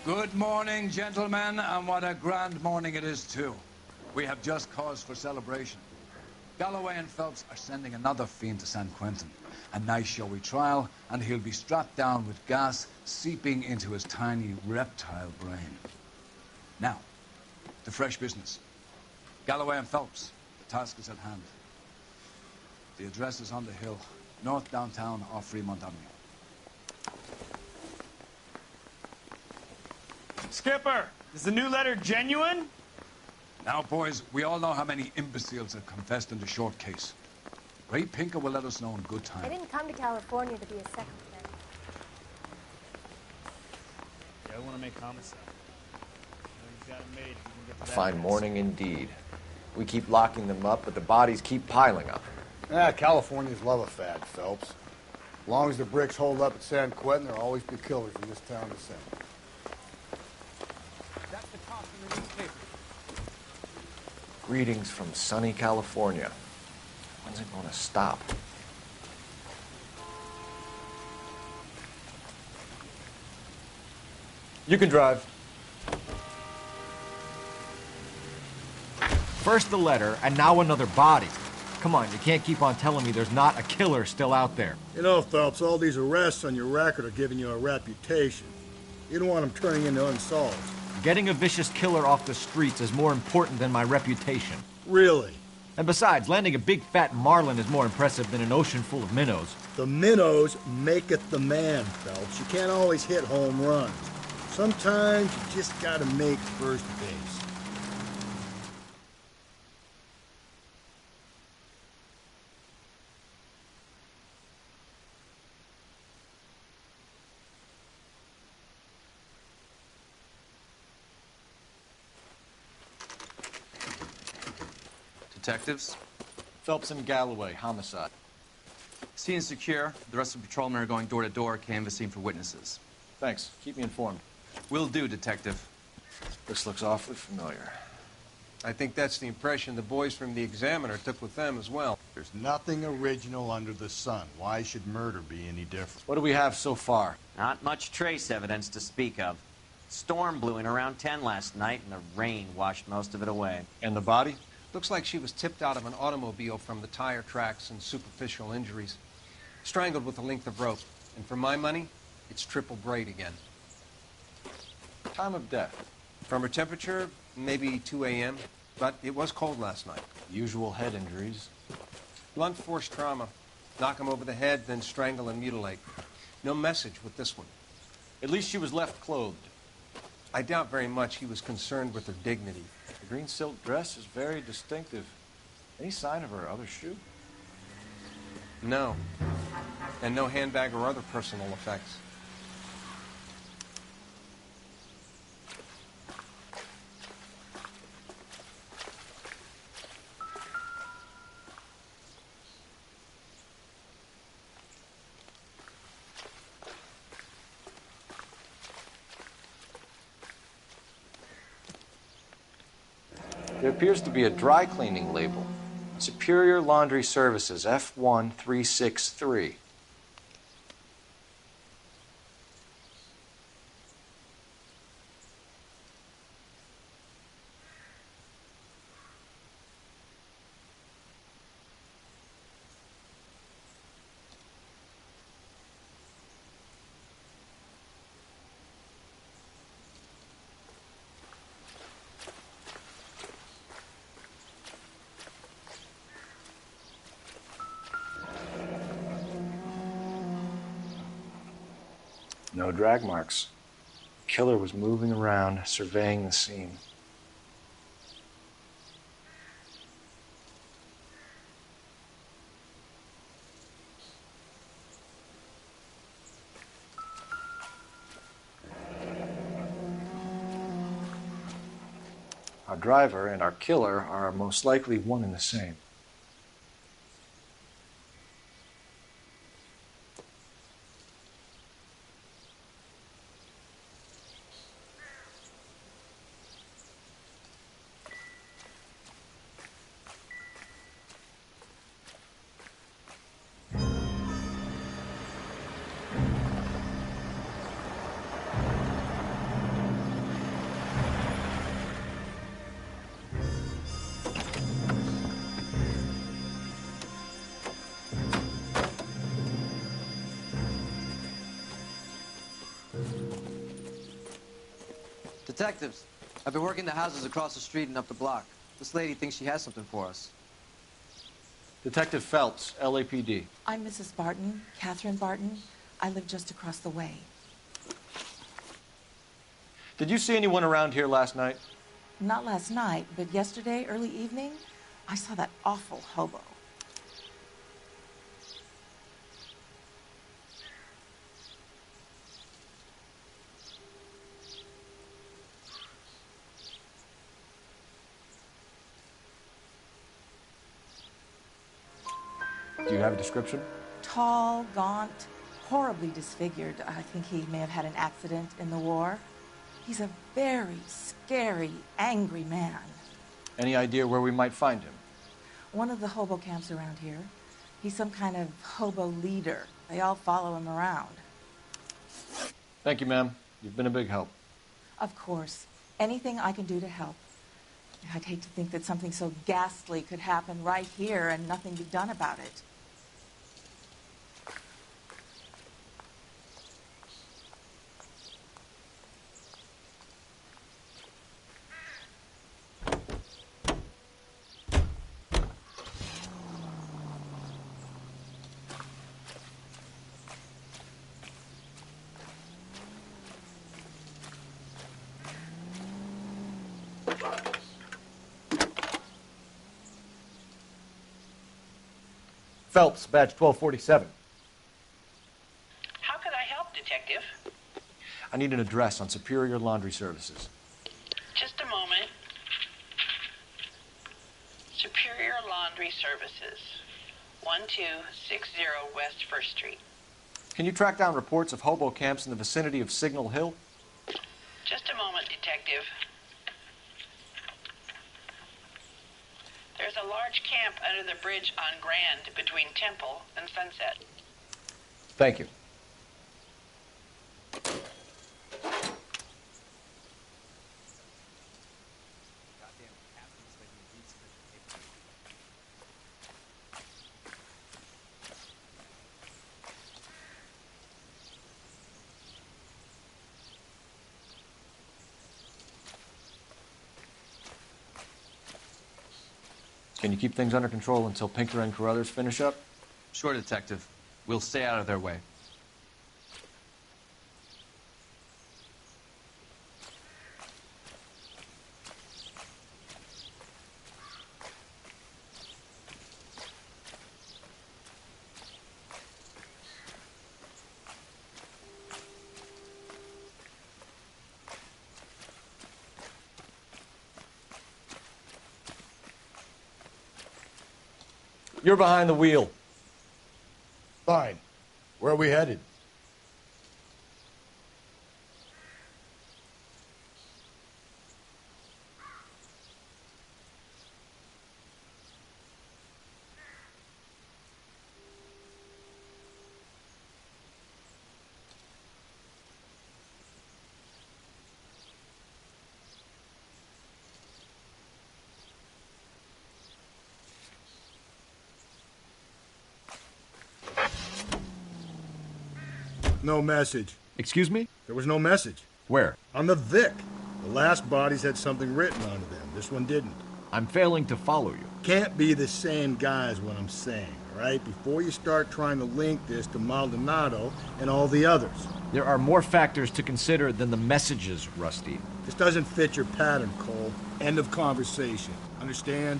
Good morning, gentlemen, and what a grand morning it is, too. We have just cause for celebration. Galloway and Phelps are sending another fiend to San Quentin. A nice showy trial, and he'll be strapped down with gas seeping into his tiny reptile brain. Now, to fresh business. Galloway and Phelps, the task is at hand. The address is on the hill, north downtown off Fremont Avenue. Skipper, is the new letter genuine? Now, boys, we all know how many imbeciles have confessed in the short case. Ray Pinker will let us know in good time. I didn't come to California to be a secretary. Yeah, I want to make homicide. He's got it made. We can get to A that fine next. morning indeed. We keep locking them up, but the bodies keep piling up. Californians love a fad, Phelps. As long as the bricks hold up at San Quentin, there'll always be killers in this town to send. That's the cost in the newspaper. Greetings from sunny California. When's it going to stop? You can drive. First the letter, and now another body. Come on, you can't keep on telling me there's not a killer still out there. You know, Phelps, all these arrests on your record are giving you a reputation. You don't want them turning into unsolved. Getting a vicious killer off the streets is more important than my reputation. Really? And besides, landing a big fat marlin is more impressive than an ocean full of minnows. The minnows maketh the man, Phelps. You can't always hit home runs. Sometimes you just gotta make first base. Detectives? Phelps and Galloway, homicide. Scene is secure. The rest of the patrolmen are going door to door, canvassing for witnesses. Thanks. Keep me informed. Will do, Detective. This looks awfully familiar. I think that's the impression the boys from the Examiner took with them as well. There's nothing original under the sun. Why should murder be any different? What do we have so far? Not much trace evidence to speak of. Storm blew in around 10 last night, and the rain washed most of it away. And the body? Looks like she was tipped out of an automobile from the tire tracks and superficial injuries. Strangled with a length of rope. And for my money, it's triple braid again. Time of death? From her temperature, maybe 2 a.m., but it was cold last night. Usual head injuries. Blunt force trauma. Knock him over the head, then strangle and mutilate. No message with this one. At least she was left clothed. I doubt very much he was concerned with her dignity. The green silk dress is very distinctive. Any sign of her other shoe? No. And no handbag or other personal effects. There appears to be a dry cleaning label. Superior Laundry Services, F1363. No drag marks. The killer was moving around, surveying the scene. Our driver and our killer are most likely one and the same. Detectives, I've been working the houses across the street and up the block. This lady thinks she has something for us. Detective Phelps, LAPD. I'm Mrs. Barton, Catherine Barton. I live just across the way. Did you see anyone around here last night? Not last night, but yesterday, early evening, I saw that awful hobo. Do you have a description? Tall, gaunt, horribly disfigured. I think he may have had an accident in the war. He's a very scary, angry man. Any idea where we might find him? One of the hobo camps around here. He's some kind of hobo leader. They all follow him around. Thank you, ma'am. You've been a big help. Of course. Anything I can do to help. I'd hate to think that something so ghastly could happen right here and nothing be done about it. Phelps, badge 1247. How can I help, Detective? I need an address on Superior Laundry Services. Just a moment. Superior Laundry Services, 1260 West 1st Street. Can you track down reports of hobo camps in the vicinity of Signal Hill? Just a moment, Detective. There's a large camp under the bridge on Grand between Temple and Sunset. Thank you. Can you keep things under control until Pinker and Carruthers finish up? Sure, Detective. We'll stay out of their way. You're behind the wheel. Fine. Where are we headed? No message. Excuse me? There was no message. Where? On the Vic. The last bodies had something written onto them. This one didn't. I'm failing to follow you. Can't be the same guy is what I'm saying, all right? Before you start trying to link this to Maldonado and all the others. There are more factors to consider than the messages, Rusty. This doesn't fit your pattern, Cole. End of conversation. Understand?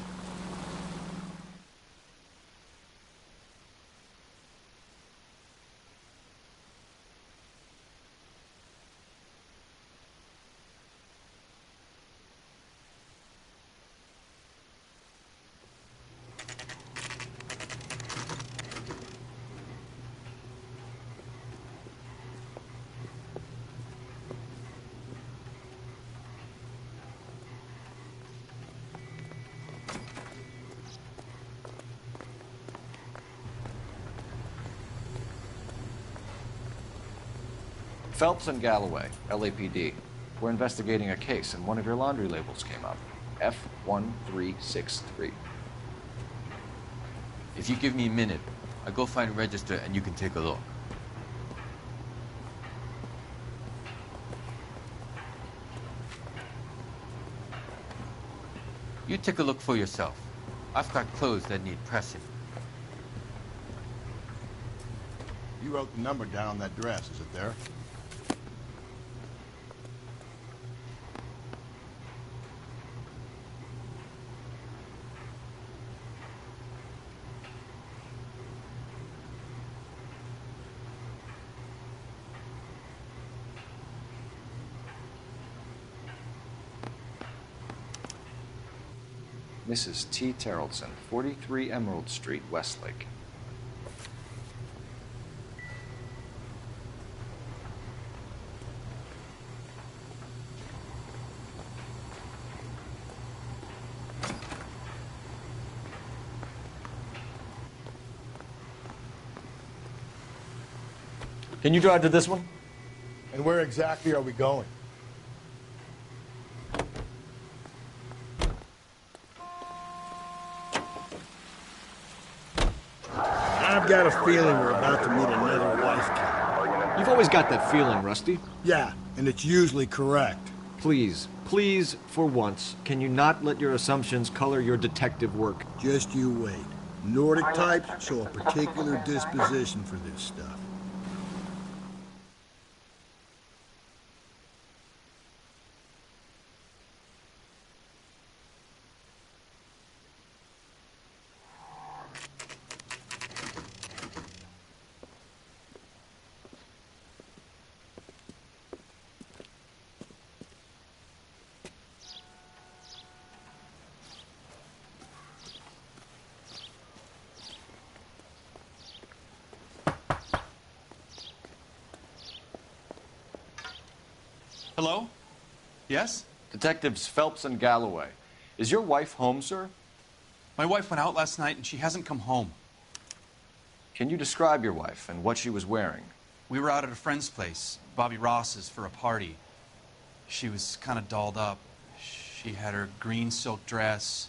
Phelps and Galloway, LAPD. We're investigating a case, and one of your laundry labels came up. F1363. If you give me a minute, I'll go find a register and you can take a look. You take a look for yourself. I've got clothes that need pressing. You wrote the number down on that dress, is it there? Mrs. T. Terrellson, 43 Emerald Street, Westlake. Can you drive to this one? And where exactly are we going? I've got a feeling we're about to meet another wife killer. You've always got that feeling, Rusty. Yeah, and it's usually correct. Please, please, for once, can you not let your assumptions color your detective work? Just you wait. Nordic types show a particular disposition for this stuff. Hello? Yes? Detectives Phelps and Galloway. Is your wife home, sir? My wife went out last night and she hasn't come home. Can you describe your wife and what she was wearing? We were out at a friend's place, Bobby Ross's, for a party. She was kind of dolled up. She had her green silk dress,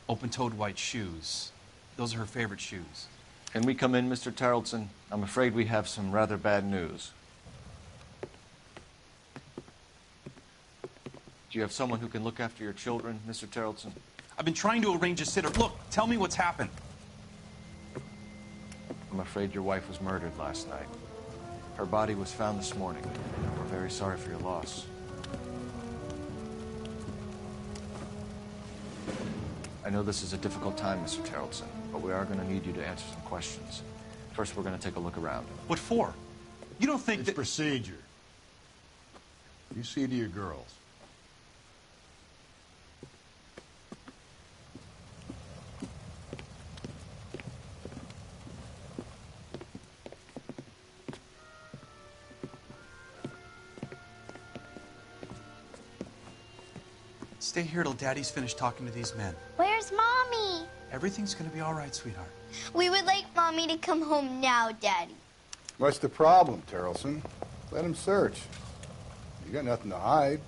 open-toed white shoes. Those are her favorite shoes. Can we come in, Mr. Terrellson? I'm afraid we have some rather bad news. Do you have someone who can look after your children, Mr. Terrellson? I've been trying to arrange a sitter. Look, tell me what's happened. I'm afraid your wife was murdered last night. Her body was found this morning. We're very sorry for your loss. I know this is a difficult time, Mr. Terrellson, but we are going to need you to answer some questions. First, we're going to take a look around. What for? You don't think It's procedure. You see to your girls. Stay here till Daddy's finished talking to these men. Where's Mommy? Everything's gonna be all right, sweetheart. We would like Mommy to come home now, Daddy. What's the problem, Terrellson? Let him search. You got nothing to hide.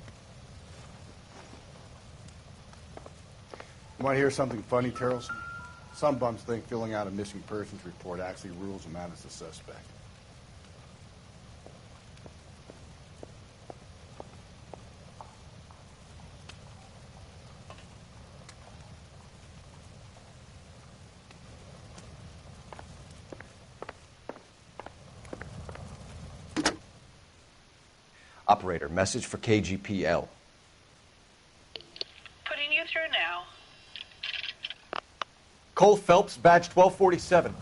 You want to hear something funny, Terrellson? Some bums think filling out a missing persons report actually rules them out as a suspect. Operator, message for KGPL. Putting you through now. Cole Phelps, badge 1247.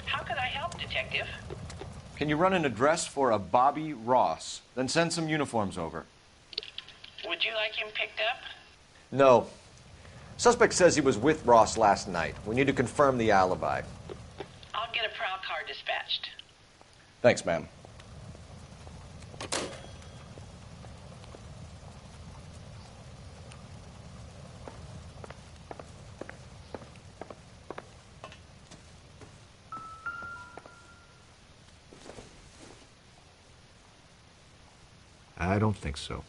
How could I help, Detective? Can you run an address for a Bobby Ross? Then send some uniforms over. Would you like him picked up? No. Suspect says he was with Ross last night. We need to confirm the alibi. I'll get a prowl car dispatched. Thanks, ma'am. I don't think so.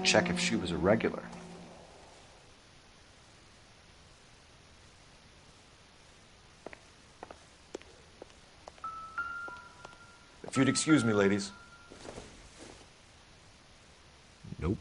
check if she was a regular. If you'd excuse me, ladies. Nope.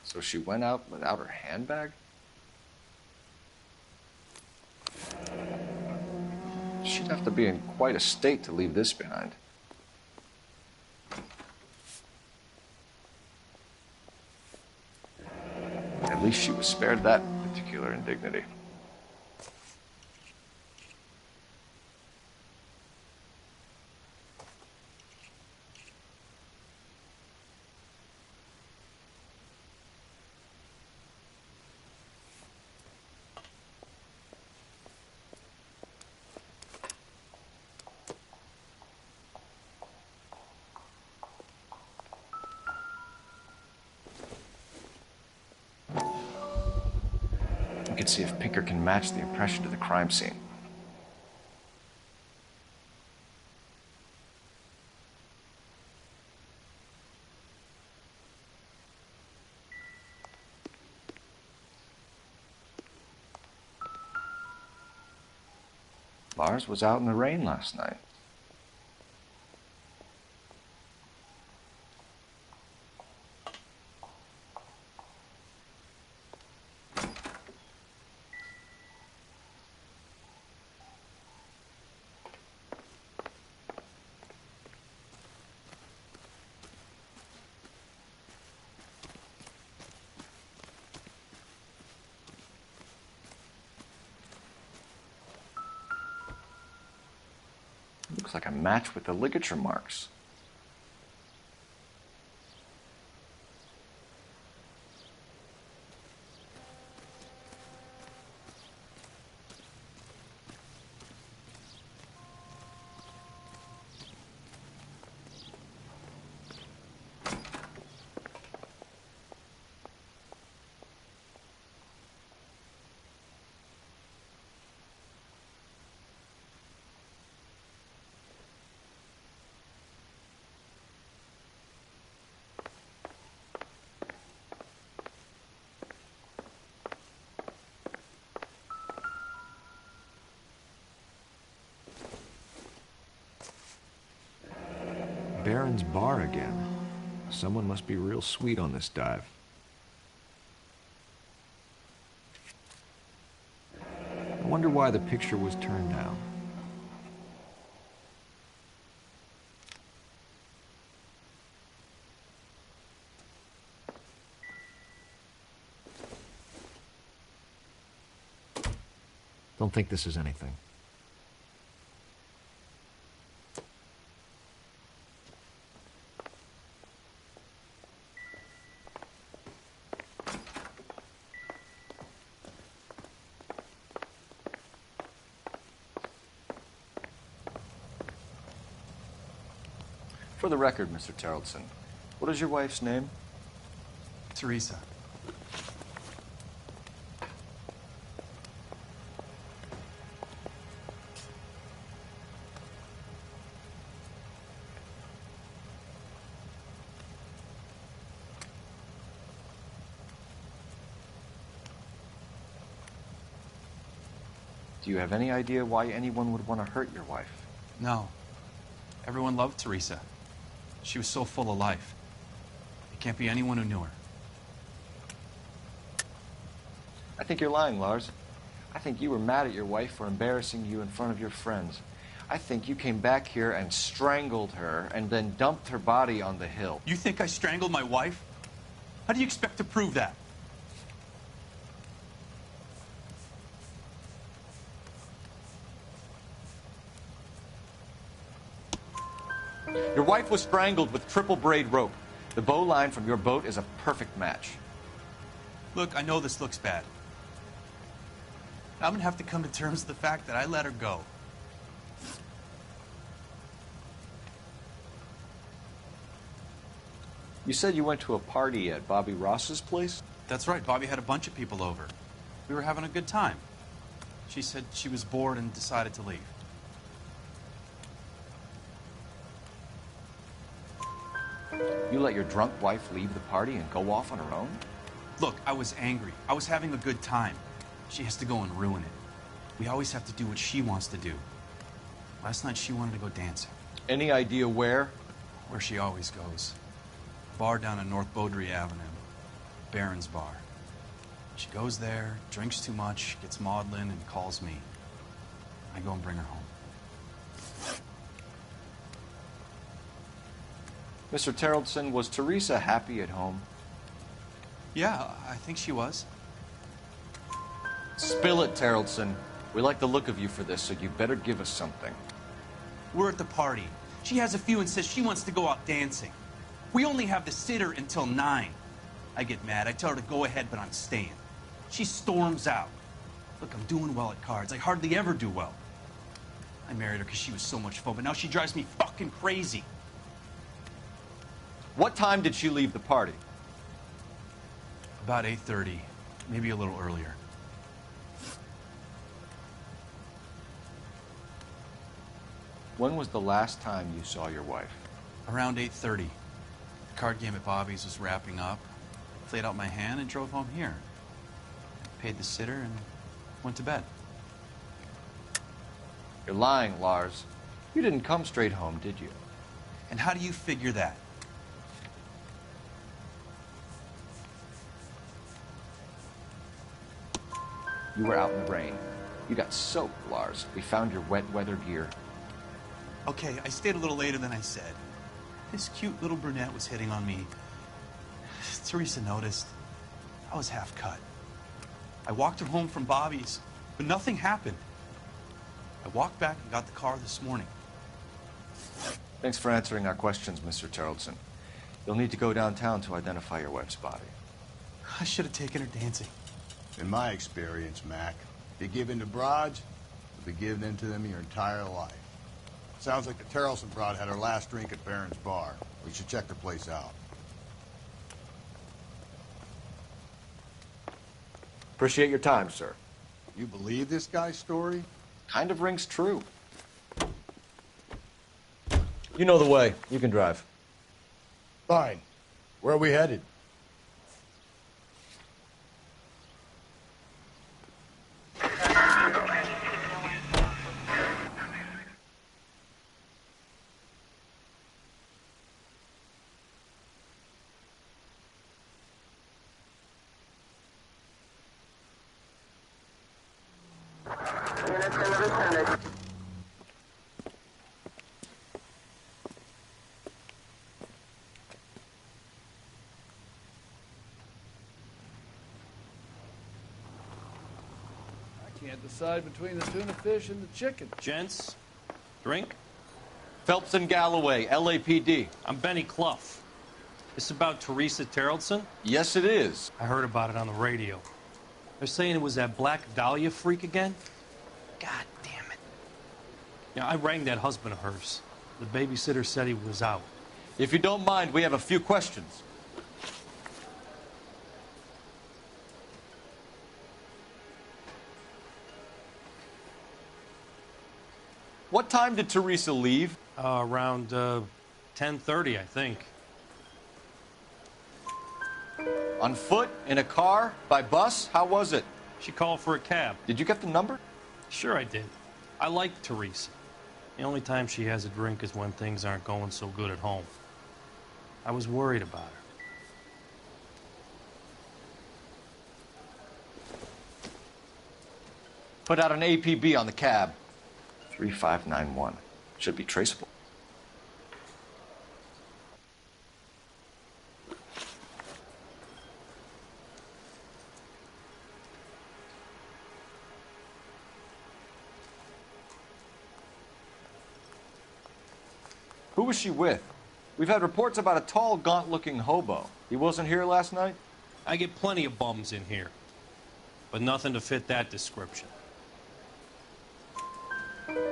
So she went out without her handbag? She'd have to be in quite a state to leave this behind. At least she was spared that particular indignity. We can see if Pinker can match the impression to the crime scene. Lars was out in the rain last night. Looks like a match with the ligature marks. Baron's bar again. Someone must be real sweet on this dive. I wonder why the picture was turned down. Don't think this is anything. For the record, Mr. Terrelson, what is your wife's name? Teresa. Do you have any idea why anyone would want to hurt your wife? No. Everyone loved Teresa. She was so full of life. It can't be anyone who knew her. I think you're lying, Lars. I think you were mad at your wife for embarrassing you in front of your friends. I think you came back here and strangled her and then dumped her body on the hill. You think I strangled my wife? How do you expect to prove that? Your wife was strangled with triple braid rope. The bow line from your boat is a perfect match. Look, I know this looks bad. I'm gonna have to come to terms with the fact that I let her go. You said you went to a party at Bobby Ross's place? That's right. Bobby had a bunch of people over. We were having a good time. She said she was bored and decided to leave. You let your drunk wife leave the party and go off on her own? Look, I was angry. I was having a good time. She has to go and ruin it. We always have to do what she wants to do. Last night she wanted to go dancing. Any idea where? Where she always goes. Bar down on North Beaudry Avenue. Barron's Bar. She goes there, drinks too much, gets maudlin, and calls me. I go and bring her home. Mr. Terrellson, was Teresa happy at home? Yeah, I think she was. Spill it, Terrellson. We like the look of you for this, so you better give us something. We're at the party. She has a few and says she wants to go out dancing. We only have the sitter until 9. I get mad. I tell her to go ahead, but I'm staying. She storms out. Look, I'm doing well at cards. I hardly ever do well. I married her because she was so much fun, but now she drives me fucking crazy. What time did she leave the party? About 8:30, maybe a little earlier. When was the last time you saw your wife? Around 8:30. The card game at Bobby's was wrapping up. Played out my hand and drove home here. Paid the sitter and went to bed. You're lying, Lars. You didn't come straight home, did you? And how do you figure that? You were out in the rain. You got soaked, Lars. We found your wet weather gear. Okay, I stayed a little later than I said. This cute little brunette was hitting on me. Teresa noticed. I was half cut. I walked her home from Bobby's, but nothing happened. I walked back and got the car this morning. Thanks for answering our questions, Mr. Terrellson. You'll need to go downtown to identify your wife's body. I should have taken her dancing. In my experience, Mac, if you give in to broads, you'll be giving in to them your entire life. Sounds like the Terrellson broad had her last drink at Barron's Bar. We should check the place out. Appreciate your time, sir. You believe this guy's story? Kind of rings true. You know the way. You can drive. Fine. Where are we headed? Can't decide between the tuna fish and the chicken. Gents, drink? Phelps and Galloway, LAPD. I'm Benny Clough. This about Teresa Terrellson? Yes, it is. I heard about it on the radio. They're saying it was that Black Dahlia freak again? God damn it. Yeah, I rang that husband of hers. The babysitter said he was out. If you don't mind, we have a few questions. What time did Teresa leave? Around 10:30, I think. On foot? In a car? By bus? How was it? She called for a cab. Did you get the number? Sure I did. I like Teresa. The only time she has a drink is when things aren't going so good at home. I was worried about her. Put out an APB on the cab. 3591. Should be traceable. Who was she with? We've had reports about a tall, gaunt-looking hobo. He wasn't here last night? I get plenty of bums in here, but nothing to fit that description.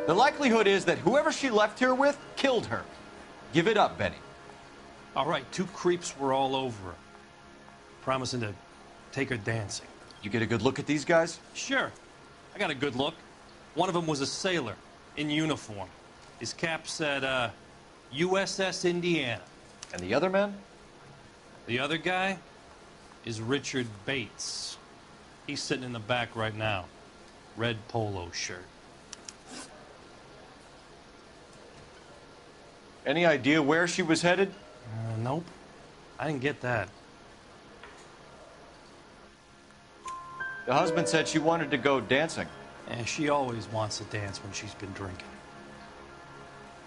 The likelihood is that whoever she left here with killed her. Give it up, Benny. All right, 2 creeps were all over her, promising to take her dancing. You get a good look at these guys? Sure. I got a good look. One of them was a sailor in uniform. His cap said, USS Indiana. And the other man? The other guy is Richard Bates. He's sitting in the back right now. Red polo shirt. Any idea where she was headed? Nope. I didn't get that. The husband said she wanted to go dancing. And she always wants to dance when she's been drinking.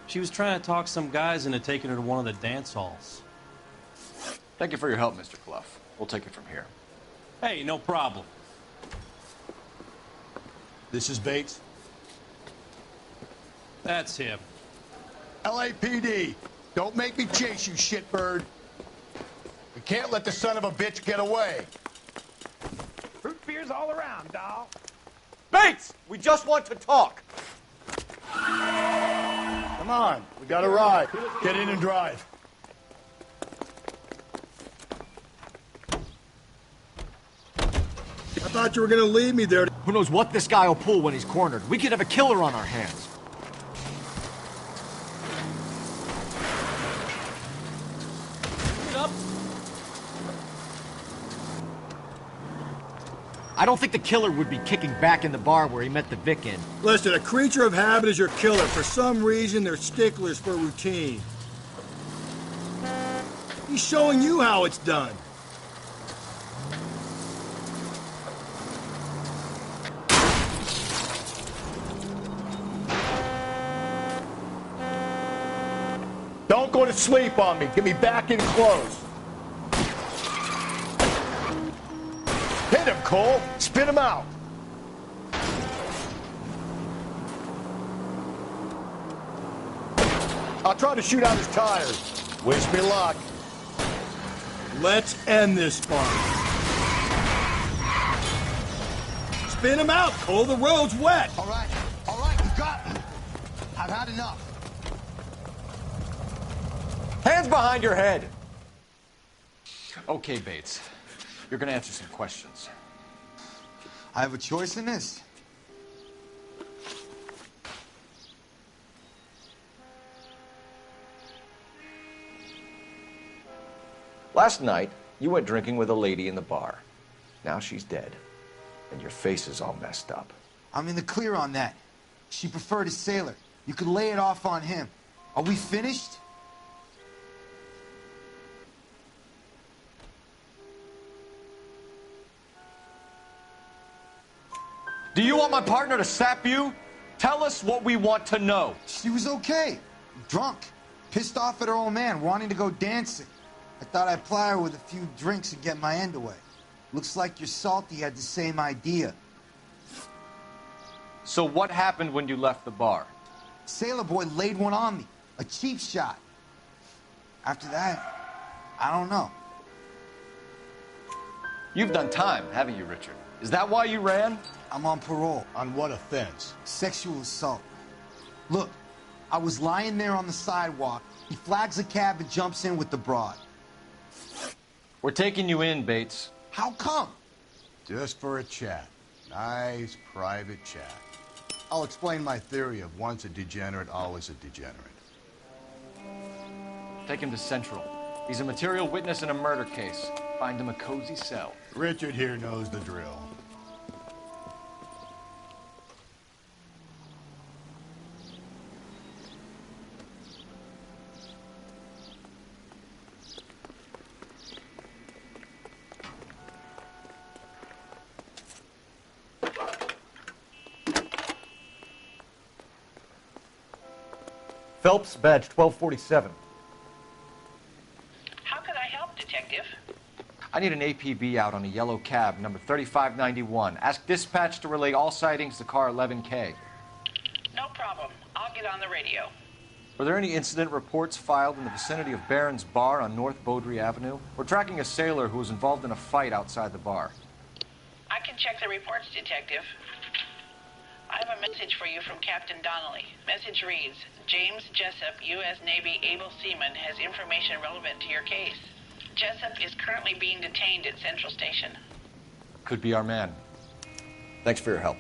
She was trying to talk some guys into taking her to one of the dance halls. Thank you for your help, Mr. Clough. We'll take it from here. Hey, no problem. This is Bates? That's him. LAPD, don't make me chase you, shitbird. We can't let the son of a bitch get away. Fruit beers all around, doll. Bates! We just want to talk. Come on, we got a ride. Get in and drive. I thought you were gonna leave me there. Who knows what this guy will pull when he's cornered? We could have a killer on our hands. I don't think the killer would be kicking back in the bar where he met the Vic in. Listen, a creature of habit is your killer. For some reason, they're sticklers for routine. He's showing you how it's done. Don't go to sleep on me. Get me back in close. Hit him, Cole. Spin him out. I'll try to shoot out his tires. Wish me luck. Let's end this fun. Spin him out, Cole. The road's wet. All right, you got me. I've had enough. Hands behind your head. Okay, Bates. You're gonna answer some questions. I have a choice in this. Last night, you went drinking with a lady in the bar. Now she's dead, and your face is all messed up. I'm in the clear on that. She preferred a sailor. You could lay it off on him. Are we finished? Do you want my partner to sap you? Tell us what we want to know. She was okay. Drunk. Pissed off at her old man, wanting to go dancing. I thought I'd ply her with a few drinks and get my end away. Looks like your salty had the same idea. So what happened when you left the bar? Sailor boy laid one on me. A cheap shot. After that, I don't know. You've done time, haven't you, Richard? Is that why you ran? I'm on parole. On what offense? Sexual assault. Look, I was lying there on the sidewalk. He flags a cab and jumps in with the broad. We're taking you in, Bates. How come? Just for a chat. Nice, private chat. I'll explain my theory of once a degenerate, always a degenerate. Take him to Central. He's a material witness in a murder case. Find him a cozy cell. Richard here knows the drill. Phelps, badge 1247. How could I help, Detective? I need an APB out on a yellow cab, number 3591. Ask dispatch to relay all sightings to car 11K. No problem. I'll get on the radio. Were there any incident reports filed in the vicinity of Barron's Bar on North Beaudry Avenue? We're tracking a sailor who was involved in a fight outside the bar. I can check the reports, Detective. I I have a message for you from Captain Donnelly. Message reads, James Jessup, U.S. Navy able seaman, has information relevant to your case. Jessup is currently being detained at Central Station. Could be our man. Thanks for your help.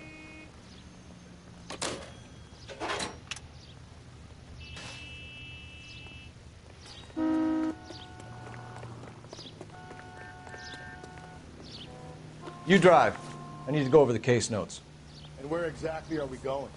You drive. I need to go over the case notes. And where exactly are we going?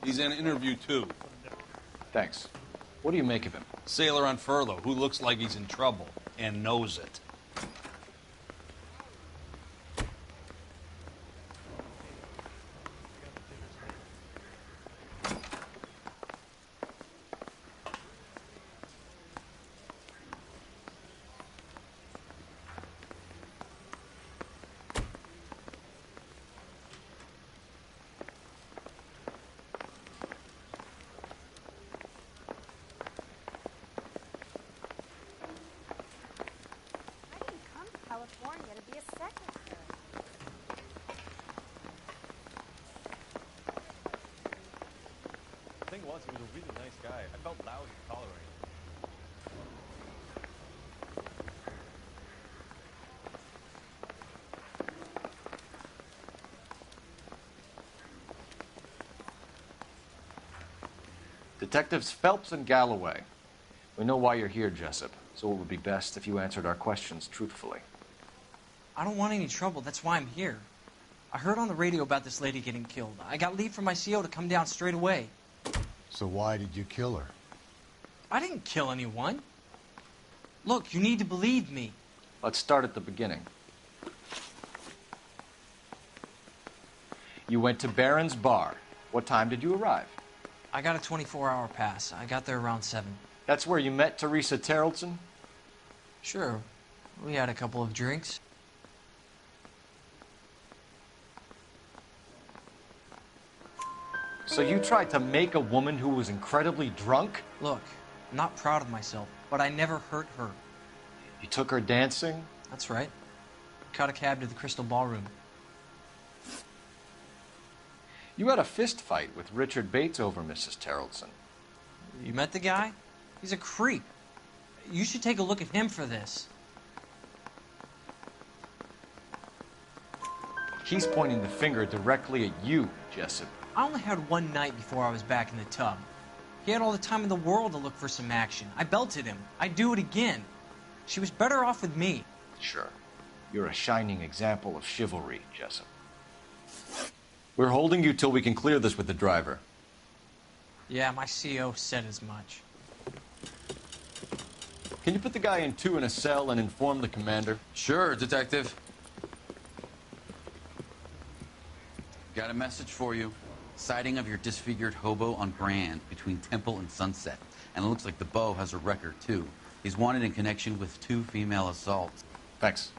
He's in interview 2. Thanks. What do you make of him? Sailor on furlough who looks like he's in trouble and knows it. California to be a secretary. The thing was, he was a really nice guy. I felt lousy tolerating him. Detectives Phelps and Galloway. We know why you're here, Jessup, so it would be best if you answered our questions truthfully. I don't want any trouble. That's why I'm here. I heard on the radio about this lady getting killed. I got leave from my CO to come down straight away. So why did you kill her? I didn't kill anyone. Look, you need to believe me. Let's start at the beginning. You went to Barron's Bar. What time did you arrive? I got a 24-hour pass. I got there around 7. That's where you met Teresa Terrelson? Sure. We had a couple of drinks. So you tried to make a woman who was incredibly drunk? Look, I'm not proud of myself, but I never hurt her. You took her dancing? That's right. Caught a cab to the Crystal Ballroom. You had a fist fight with Richard Bates over Mrs. Terrelson. You met the guy? He's a creep. You should take a look at him for this. He's pointing the finger directly at you, Jessup. I only had one night before I was back in the tub. He had all the time in the world to look for some action. I belted him. I'd do it again. She was better off with me. Sure. You're a shining example of chivalry, Jessup. We're holding you till we can clear this with the driver. Yeah, my CO said as much. Can you put the guy in 2 in a cell and inform the commander? Sure, Detective. Got a message for you. Sighting of your disfigured hobo on Grand between Temple and Sunset. And it looks like the Beau has a record, too. He's wanted in connection with 2 female assaults. Thanks.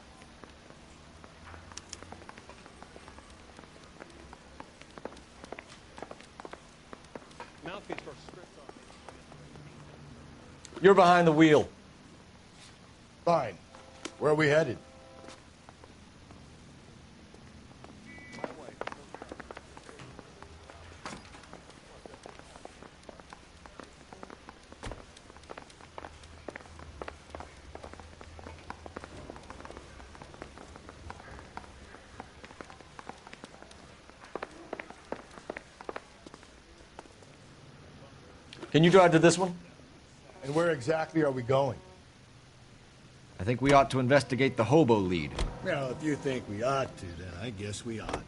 You're behind the wheel. Fine. Where are we headed? Can you drive to this one? And where exactly are we going? I think we ought to investigate the hobo lead. Well, if you think we ought to, then I guess we ought.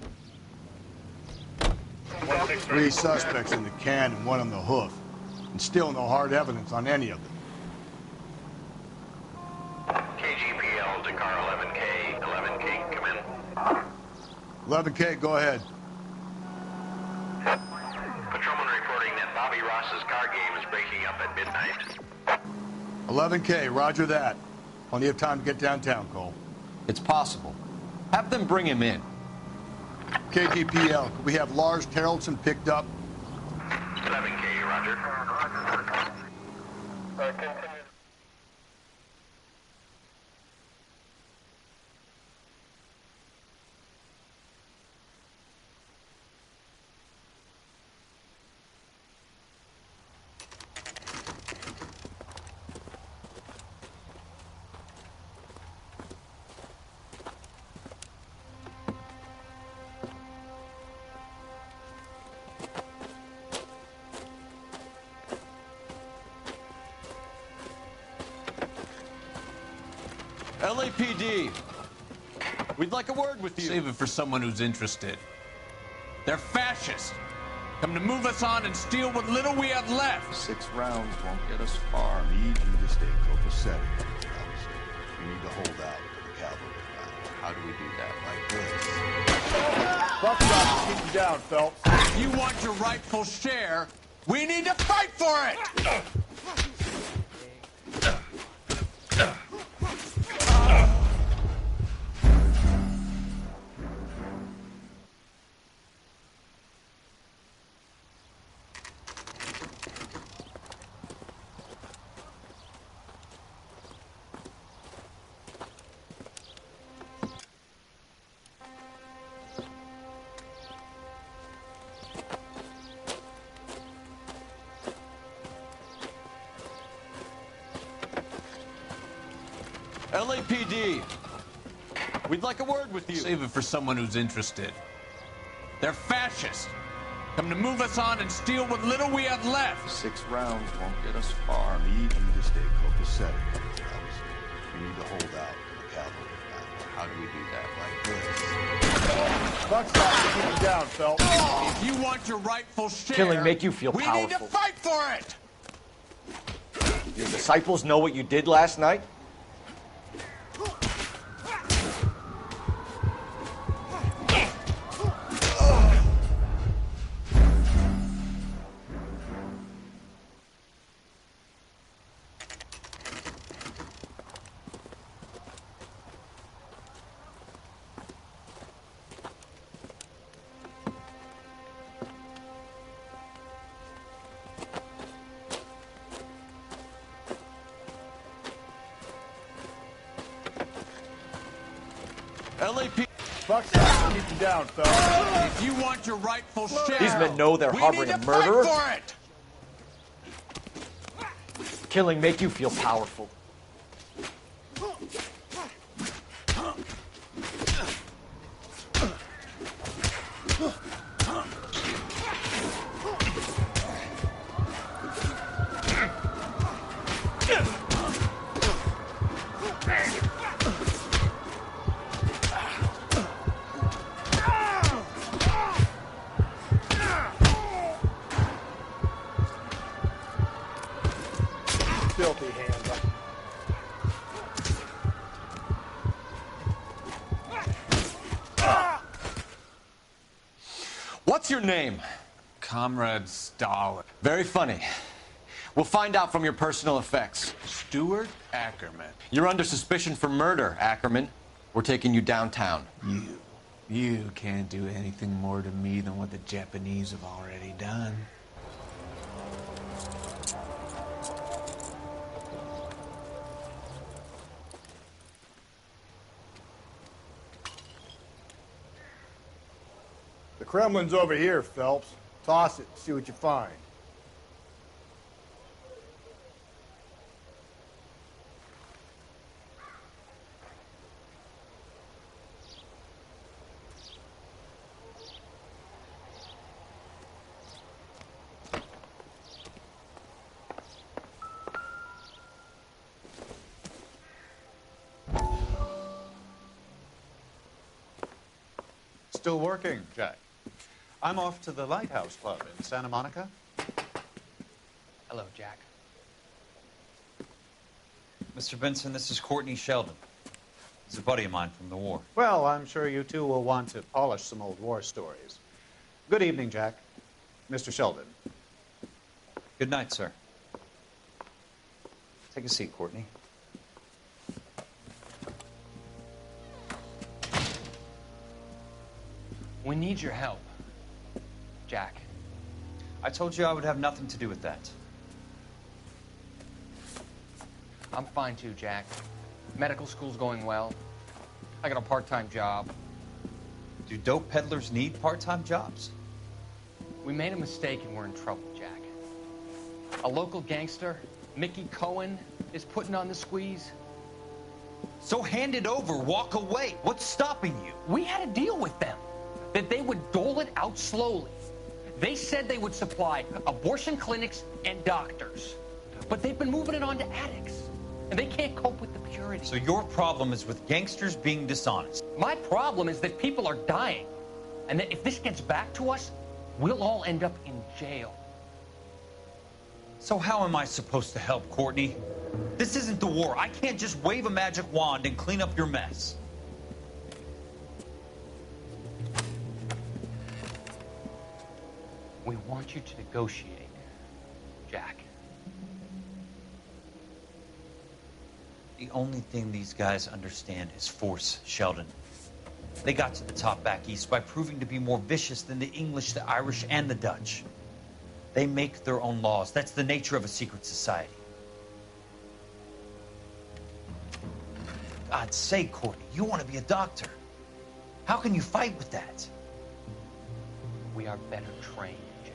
3 suspects in the can and 1 on the hoof. And still no hard evidence on any of them. KGPL to car 11K. 11K, come in. 11K, go ahead. Patrolman reporting that Bobby Ross's car game is breaking up at midnight. 11K, roger that. Plenty of time to get downtown, Cole. It's possible. Have them bring him in. KGPL, could we have Lars Terrellson picked up? 11K, roger. Continue. LAPD, we'd like a word with you. Save it for someone who's interested. They're fascists. Come to move us on and steal what little we have left. 6 rounds won't get us far. I need you to stay copacetic. We need to hold out for the cavalry round. How do we do that? Like this. Buckshot, keep you down, Phelps. If you want your rightful share, we need to fight for it! LAPD, we'd like a word with you. Save it for someone who's interested. They're fascists. Come to move us on and steal what little we have left. 6 rounds won't get us far. I need you to stay copacetic. We need to hold out for the cavalry round. How do we do that? Like this. Buckshot, keep you down, Phelps. If you want your rightful share, Killing make you feel we powerful. need to fight for it! Your disciples know what you did last night? LAPD. Buckshot, keep you down, Phelps. If you want your rightful share, These men know they're we harboring need a to murderer? fight for it! Killing make you feel powerful. Filthy hands. What's your name? Comrade Stalin. Very funny. We'll find out from your personal effects. Stuart Ackerman. You're under suspicion for murder, Ackerman. We're taking you downtown. You can't do anything more to me than what the Japanese have already done. The Kremlin's over here, Phelps. Toss it, see what you find. Still working, Jack. I'm off to the Lighthouse Club in Santa Monica. Hello, Jack. Mr. Benson, this is Courtney Sheldon. He's a buddy of mine from the war. Well, I'm sure you two will want to polish some old war stories. Good evening, Jack. Mr. Sheldon. Good night, sir. Take a seat, Courtney. We need your help, Jack. I told you I would have nothing to do with that. I'm fine too, Jack. Medical school's going well. I got a part-time job. Do dope peddlers need part-time jobs? We made a mistake and we're in trouble, Jack. A local gangster, Mickey Cohen, is putting on the squeeze. So hand it over, walk away. What's stopping you? We had a deal with them that they would dole it out slowly. They said they would supply abortion clinics and doctors, but they've been moving it on to addicts, and they can't cope with the purity. So your problem is with gangsters being dishonest? My problem is that people are dying, and that if this gets back to us, we'll all end up in jail. So how am I supposed to help, Courtney? This isn't the war. I can't just wave a magic wand and clean up your mess. We want you to negotiate, Jack. The only thing these guys understand is force, Sheldon. They got to the top back east by proving to be more vicious than the English, the Irish, and the Dutch. They make their own laws. That's the nature of a secret society. God's sake, Courtney, you want to be a doctor. How can you fight with that? We are better trained, Jack.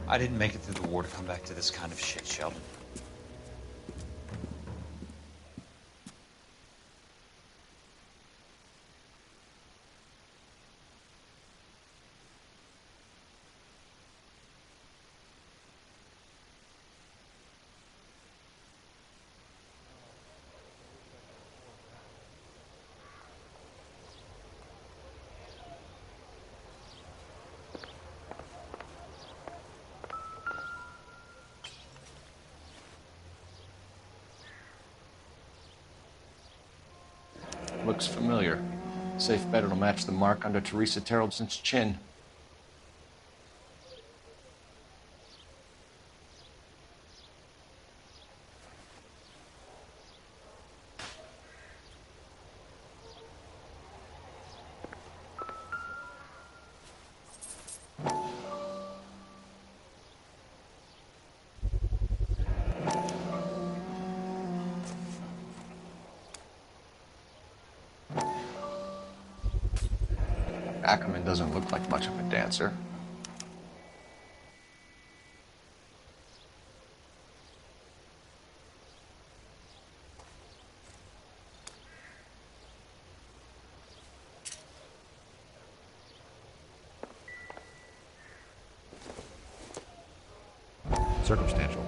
I didn't make it through the war to come back to this kind of shit, Sheldon. Looks familiar. Safe bet it'll match the mark under Teresa Terrelson's chin. Ackerman doesn't look like much of a dancer. Circumstantial.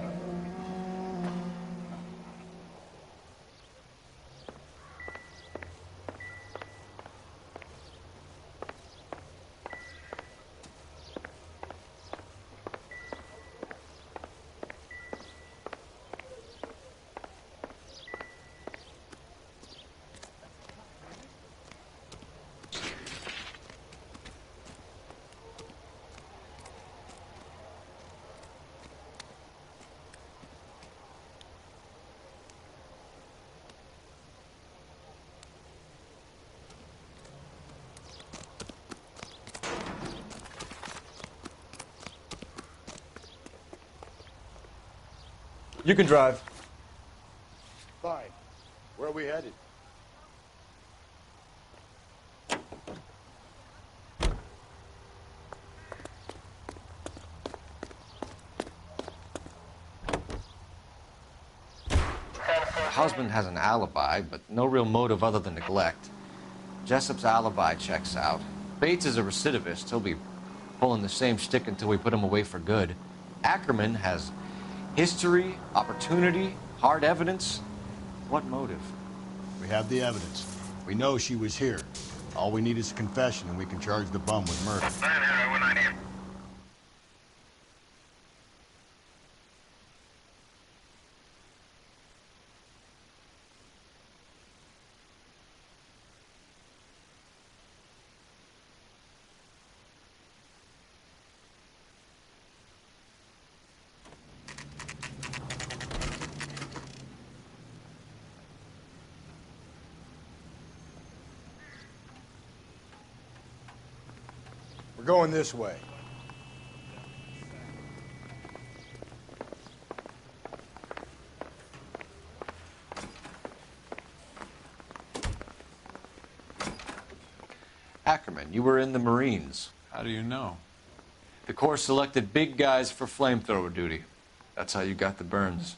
You can drive. Fine. Where are we headed? Her husband has an alibi, but no real motive other than neglect. Jessup's alibi checks out. Bates is a recidivist. He'll be pulling the same shtick until we put him away for good. Ackerman has history, opportunity, hard evidence. What motive? We have the evidence. We know she was here. All we need is a confession, and we can charge the bum with murder. We're going this way. Ackerman, you were in the Marines. How do you know? The Corps selected big guys for flamethrower duty. That's how you got the burns.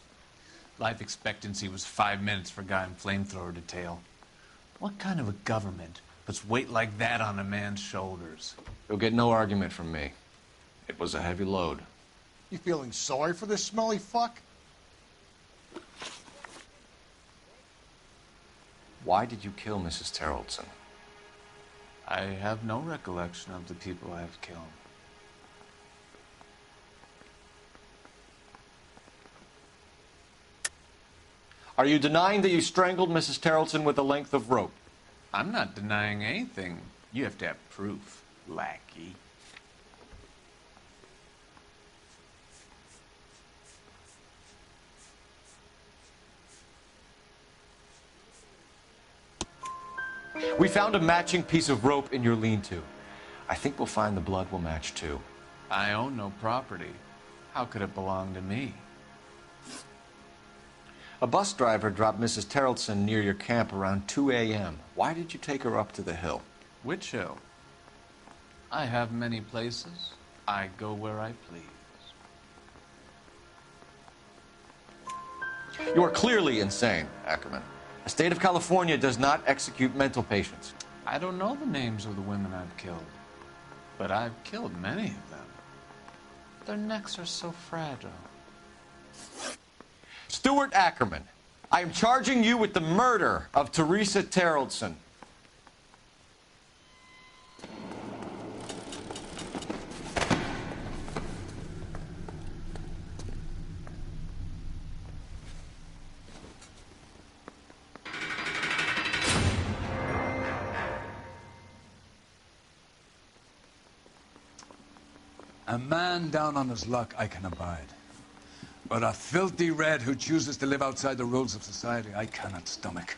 Life expectancy was 5 minutes for a guy in flamethrower detail. What kind of a government puts weight like that on a man's shoulders? You'll get no argument from me. It was a heavy load. You feeling sorry for this smelly fuck? Why did you kill Mrs. Terrellson? I have no recollection of the people I have killed. Are you denying that you strangled Mrs. Terrellson with a length of rope? I'm not denying anything. You have to have proof, lackey. We found a matching piece of rope in your lean-to. I think we'll find the blood will match too. I own no property. How could it belong to me? A bus driver dropped Mrs. Terrellson near your camp around 2 a.m. Why did you take her up to the hill? Which hill? I have many places. I go where I please. You are clearly insane, Ackerman. The state of California does not execute mental patients. I don't know the names of the women I've killed, but I've killed many of them. Their necks are so fragile. Stuart Ackerman, I am charging you with the murder of Teresa Terrellson. A man down on his luck I can abide. But a filthy red who chooses to live outside the rules of society, I cannot stomach.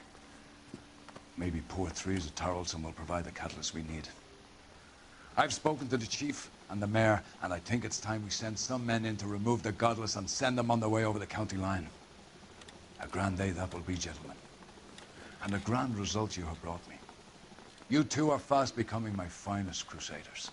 Maybe poor Teresa Terrellson will provide the catalyst we need. I've spoken to the chief and the mayor, and I think it's time we send some men in to remove the godless and send them on their way over the county line. A grand day that will be, gentlemen. And a grand result you have brought me. You two are fast becoming my finest crusaders.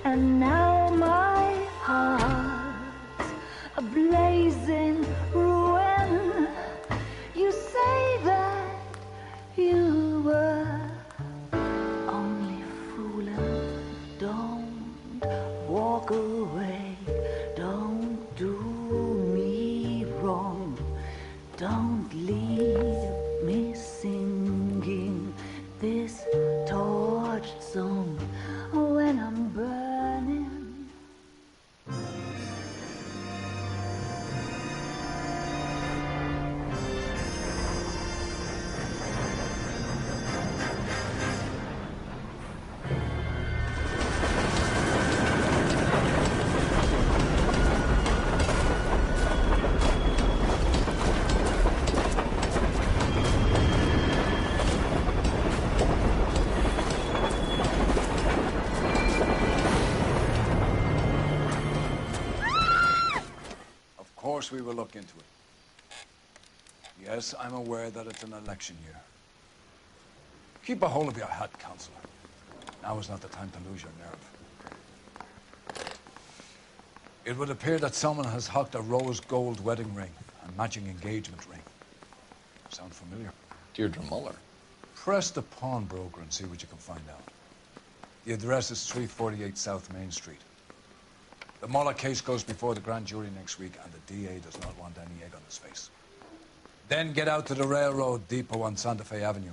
And now my heart's a blazing ruin. You say that you were only fooling. Don't walk away. Don't do me wrong. Don't leave me singing this torched song when I'm burning. course we will look into it. Yes, I'm aware that it's an election year. Keep a hold of your hat, Counselor. Now is not the time to lose your nerve. It would appear that someone has hocked a rose gold wedding ring and matching engagement ring. Sound familiar? Deirdre Muller. Press the pawnbroker and see what you can find out. The address is 348 South Main Street. The Muller case goes before the grand jury next week, and the DA does not want any egg on his face. Then get out to the railroad depot on Santa Fe Avenue.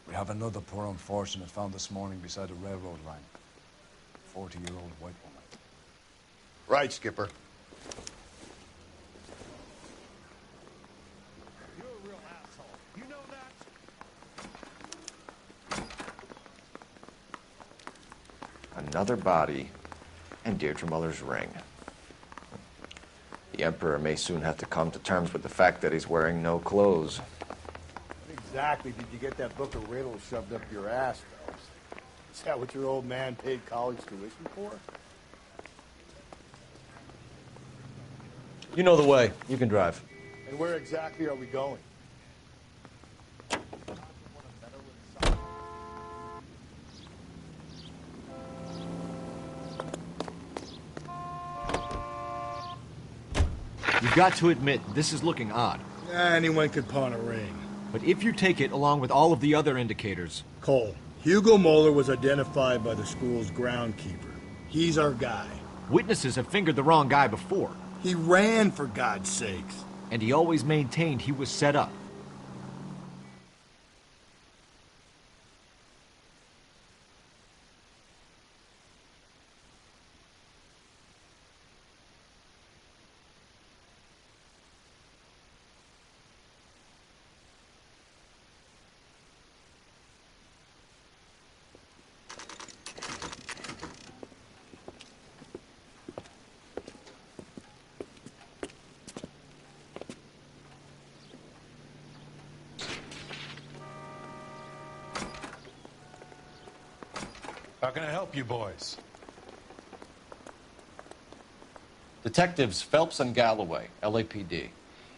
We have another poor unfortunate found this morning beside a railroad line. 40-year-old white woman. Right, Skipper. You're a real asshole. You know that? Another body, and Deirdre Muller's ring. The Emperor may soon have to come to terms with the fact that he's wearing no clothes. What exactly did you get that book of riddles shoved up your ass, Phelps? Is that what your old man paid college tuition for? You know the way. You can drive. And where exactly are we going? You've got to admit, this is looking odd. Anyone could pawn a ring. But if you take it along with all of the other indicators... Cole, Hugo Moeller was identified by the school's groundkeeper. He's our guy. Witnesses have fingered the wrong guy before. He ran, for God's sakes. And he always maintained he was set up. How can I help you boys? Detectives Phelps and Galloway, LAPD.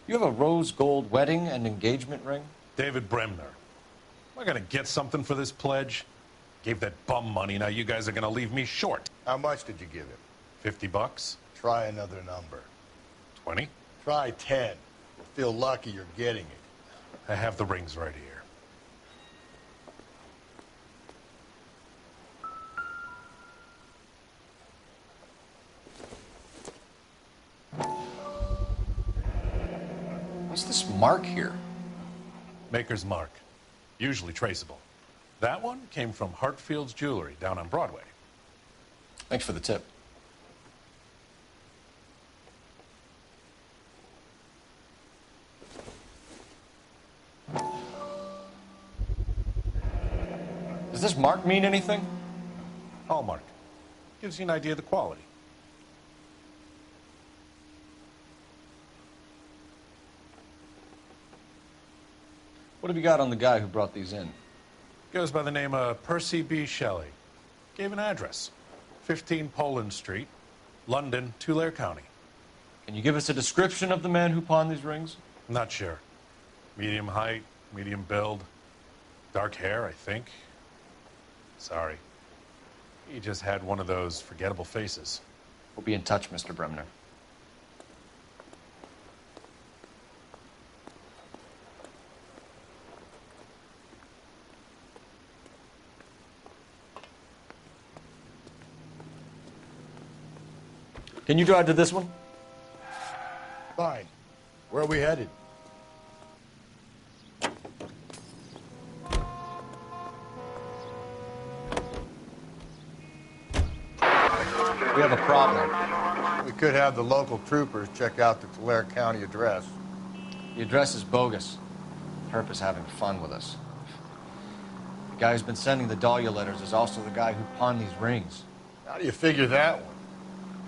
You have a rose gold wedding and engagement ring? David Bremner. Am I gonna get something for this pledge? Gave that bum money, now you guys are gonna leave me short. How much did you give him? $50? Try another number. 20? Try 10. You'll feel lucky you're getting it. I have the rings right here. What's this mark here? Maker's mark. Usually traceable. That one came from Hartfield's Jewelry down on Broadway. Thanks for the tip. Does this mark mean anything? Hallmark. Gives you an idea of the quality. What have you got on the guy who brought these in? Goes by the name of Percy B. Shelley. Gave an address. 15 Poland Street, London, Tulare County. Can you give us a description of the man who pawned these rings? Not sure. Medium height, medium build, dark hair, I think. Sorry. He just had one of those forgettable faces. We'll be in touch, Mr. Bremner. Can you drive to this one? Fine. Where are we headed? We have a problem. We could have the local troopers check out the Tulare County address. The address is bogus. Herp is having fun with us. The guy who's been sending the Dahlia letters is also the guy who pawned these rings. How do you figure that one?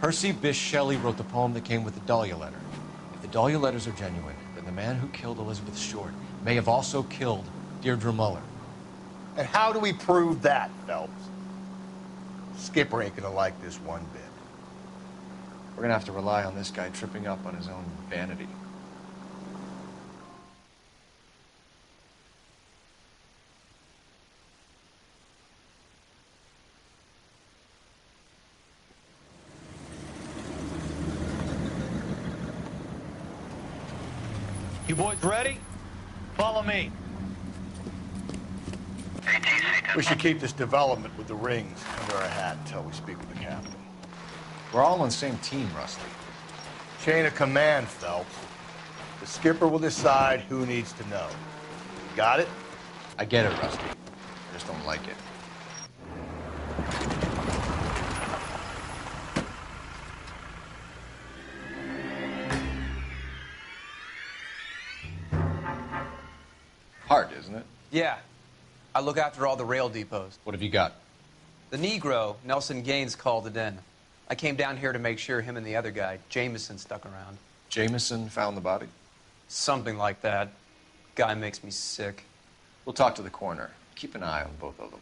Percy Bysshe Shelley wrote the poem that came with the Dahlia letter. If the Dahlia letters are genuine, then the man who killed Elizabeth Short may have also killed Deirdre Muller. And how do we prove that, Phelps? Skipper ain't gonna like this one bit. We're gonna have to rely on this guy tripping up on his own vanity. You boys ready? Follow me. We should keep this development with the rings under our hat until we speak with the captain. We're all on the same team, Rusty. Chain of command, Phelps. The skipper will decide who needs to know. Got it? I get it, Rusty. I just don't like it. Hard, isn't it? Yeah. I look after all the rail depots. What have you got? The Negro, Nelson Gaines, called it in. I came down here to make sure him and the other guy, Jameson, stuck around. Jameson found the body? Something like that. Guy makes me sick. We'll talk to the coroner. Keep an eye on both of them.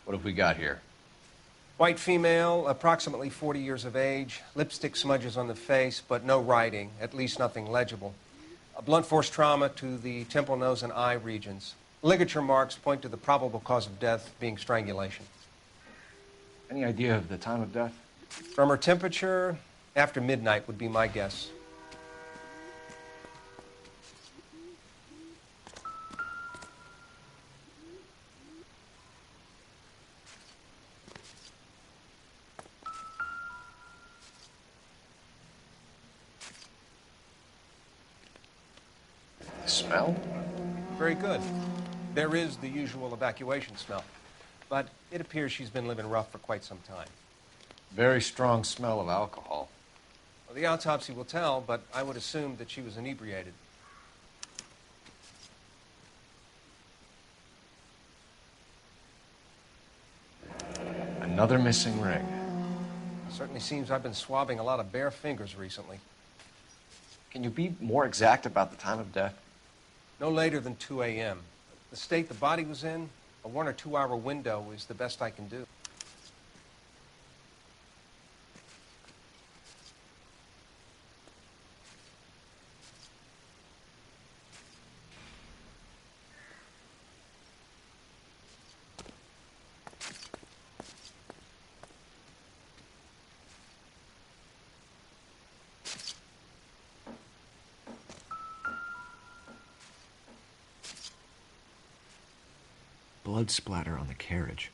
What have we got here? White female, approximately 40 years of age, lipstick smudges on the face, but no writing, at least nothing legible. A blunt force trauma to the temple, nose, and eye regions. Ligature marks point to the probable cause of death being strangulation. Any idea of the time of death? From her temperature, after midnight would be my guess. Smell? Very good. There is the usual evacuation smell, but it appears she's been living rough for quite some time. Very strong smell of alcohol. Well, the autopsy will tell, but I would assume that she was inebriated. Another missing ring. Certainly seems I've been swabbing a lot of bare fingers recently. Can you be more exact about the time of death? No later than 2 a.m. The state the body was in, a 1 or 2 hour window is the best I can do. Blood splatter on the carriage.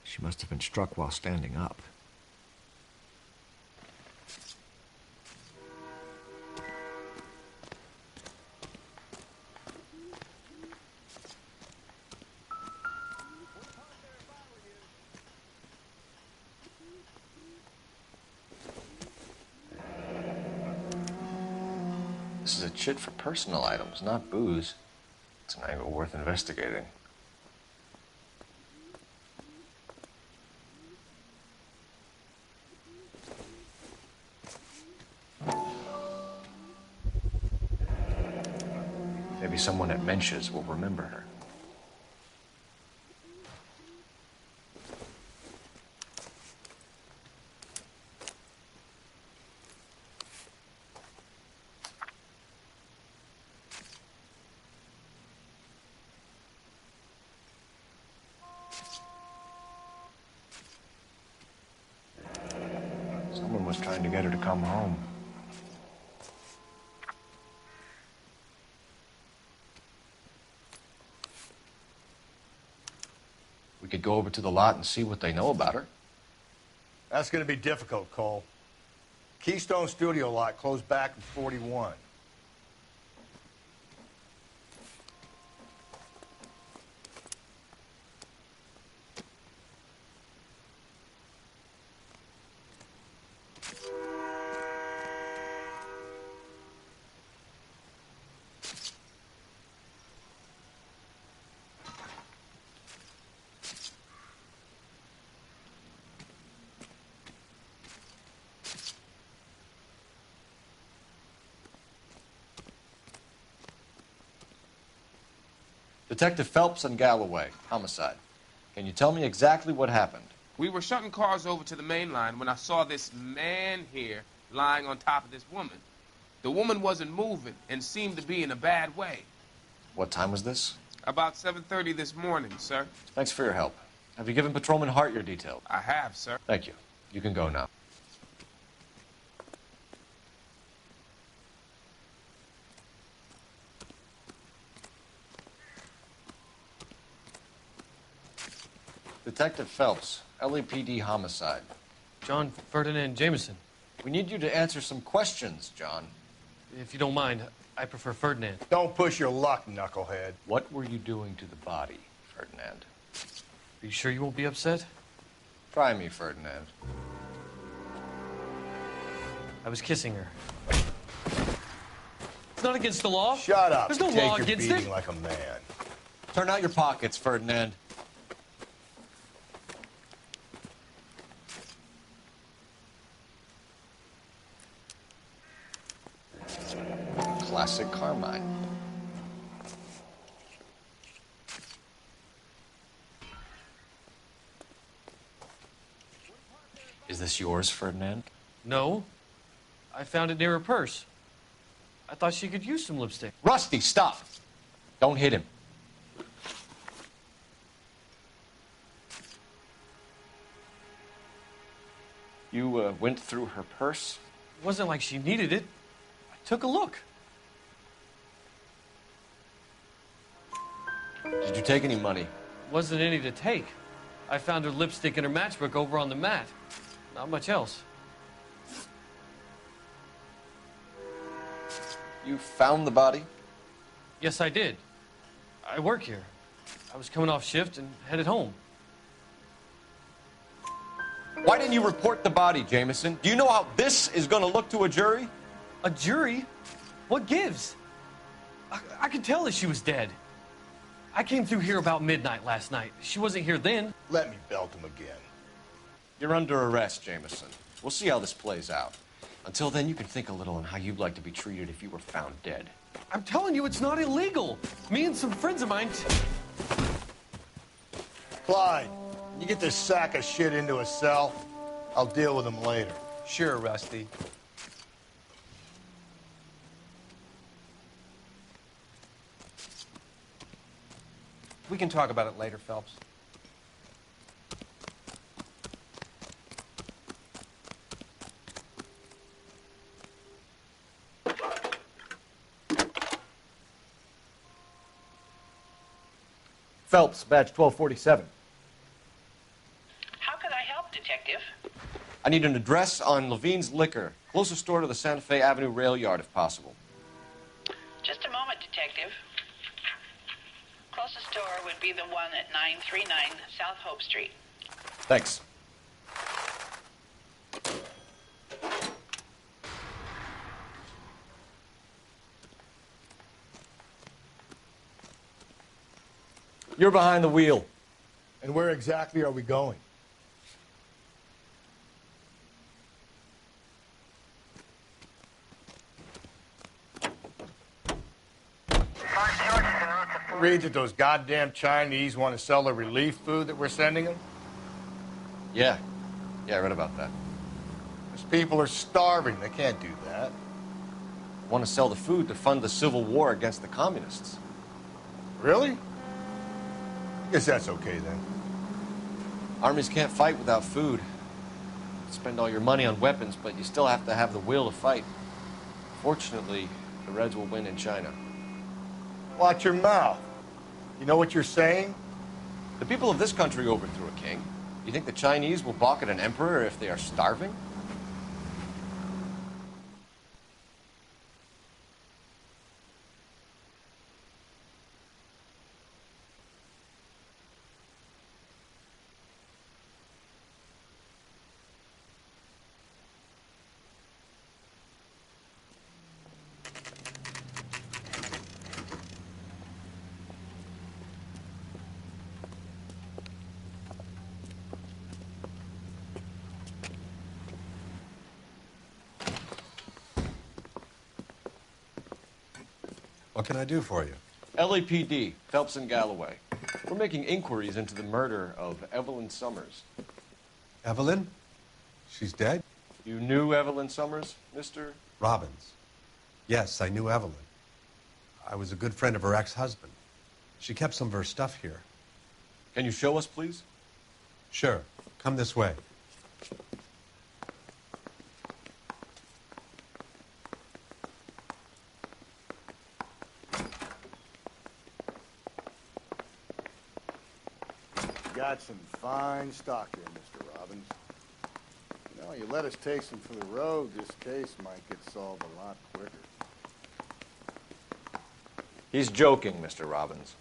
She must have been struck while standing up. This is a chit for personal items, not booze. It's an angle worth investigating. Maybe someone at Mensch's will remember her. Someone was trying to get her to come home. We could go over to the lot and see what they know about her. That's going to be difficult, Cole. Keystone Studio lot closed back in 41. Detective Phelps and Galloway, homicide. Can you tell me exactly what happened? We were shutting cars over to the main line when I saw this man here lying on top of this woman. The woman wasn't moving and seemed to be in a bad way. What time was this? About 7:30 this morning, sir. Thanks for your help. Have you given Patrolman Hart your details? I have, sir. Thank you. You can go now. Detective Phelps, LAPD homicide. John Ferdinand Jameson. We need you to answer some questions, John. If you don't mind, I prefer Ferdinand. Don't push your luck, knucklehead. What were you doing to the body, Ferdinand? Are you sure you won't be upset? Try me, Ferdinand. I was kissing her. It's not against the law. Shut up. There's no Take law your against beating it. like a man. Turn out your pockets, Ferdinand. Classic Carmine. Is this yours, Ferdinand? No. I found it near her purse. I thought she could use some lipstick. Rusty, stop! Don't hit him. You went through her purse? It wasn't like she needed it. I took a look. Did you take any money? Wasn't any to take. I found her lipstick and her matchbook over on the mat. Not much else. You found the body? Yes, I did. I work here. I was coming off shift and headed home. Why didn't you report the body, Jameson? Do you know how this is going to look to a jury? A jury? What gives? I could tell that she was dead. I came through here about midnight last night. She wasn't here then. Let me belt him again. You're under arrest, Jameson. We'll see how this plays out. Until then, you can think a little on how you'd like to be treated if you were found dead. I'm telling you, it's not illegal. Me and some friends of mine... Clyde, you get this sack of shit into a cell. I'll deal with him later. Sure, Rusty. We can talk about it later, Phelps. Phelps, badge 1247. How could I help, Detective? I need an address on Levine's Liquor. Closest store to the Santa Fe Avenue rail yard, if possible. Just a moment, Detective. Closest store would be the one at 939 South Hope Street. Thanks. You're behind the wheel. And where exactly are we going? Read that those goddamn Chinese want to sell the relief food that we're sending them? Yeah, I read about that. Those people are starving. They can't do that. Want to sell the food to fund the civil war against the communists. Really? Guess that's okay then. Armies can't fight without food. Spend all your money on weapons, but you still have to have the will to fight. Fortunately, the Reds will win in China. Watch your mouth. You know what you're saying? The people of this country overthrew a king. You think the Chinese will balk at an emperor if they are starving? What can I do for you? LAPD, Phelps and Galloway. We're making inquiries into the murder of Evelyn Summers. Evelyn? She's dead? You knew Evelyn Summers, Mr. Robbins. Yes, I knew Evelyn. I was a good friend of her ex-husband. She kept some of her stuff here. Can you show us, please? Sure. Come this way. Got some fine stock here, Mr. Robbins. You know, you let us take some for the road, this case might get solved a lot quicker. He's joking, Mr. Robbins.